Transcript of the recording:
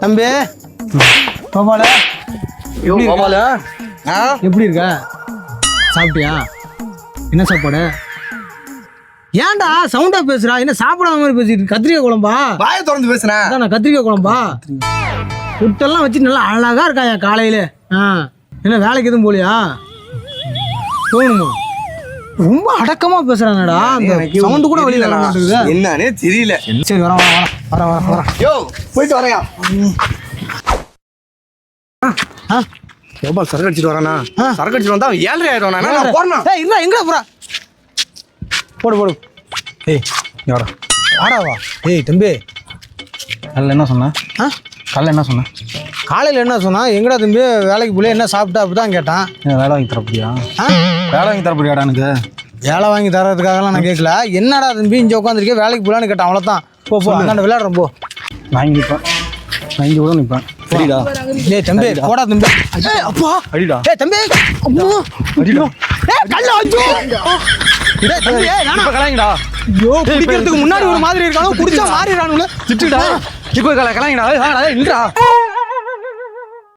தம்பி கோபால கோபால எப்படி இருக்க? சாப்பிட்டியா? என்ன சாப்பாடு? ஏன்டா சவுண்டா பேசுறா? என்ன சாப்பிடாத மாதிரி பேசிட்டு? கத்திரிக்காய் குழம்பா? வாயை திறந்து பேசுறேன். நான் கத்திரிக்காய் குழம்பா புட்டெல்லாம் வச்சு நல்லா அழகா இருக்காயா காலையில. என்ன வேலைக்கு எதுவும் போலியா? போகணுமா? ரொம்ப அடக்கமா பேசுறானடா. அந்த சவுண்டு கூட வெளியில வர மாட்டேங்குது. என்னன்னே தெரியல. சரி வர யோ போயிட்டு வரையா. கோபால் சரக்கு அடிச்சிட்டு வரானா? சரக்கு அடிச்சிட்டு வந்தா 7:30 ஆயிடும். நான் போறேன். ஏய் இல்ல எங்கடா போறா? போடு ஏய் யாரா வாடாவா. ஏய் தம்பி காலைல என்ன சொன்ன? காலைல என்ன சொன்ன? காலையில் என்ன சொன்னா? எங்கடா தம்பி வேலைக்கு போல என்ன சாப்பிட்டா அப்படிதான் கேட்டான். வேலை வாங்கி தரப்படியா? வேலை வாங்கி தரப்படியாடா? எனக்கு வேலை வாங்கி தரதுக்காகலாம் நான் கேட்கல. என்னடா தம்பி இங்கே உட்காந்துருக்கே வேலைக்கு போகலான்னு கேட்டான். அவ்வளோதான். போ அந்தாண்ட விளையாடுறோம் போ. நான் இங்கே நிற்பேன். நான் இங்கே கூட நிற்பேன். சரிடா? ஏய் தம்பி போடா தம்பி. ஏய் அப்பா அடிடா. ஏய் தம்பி அம்மா அடிடா. ஏய் கல்ல அஞ்சு. ஏய் தம்பி ஏய் நானா கலாங்கடா. ஐயோ குடிக்கிறதுக்கு முன்னாடி ஒரு மாதிரி இருக்கானோ குடிச்சா மாறிறானுல. திட்டுடா. இப்போ கலாங்கடா. நில்றா.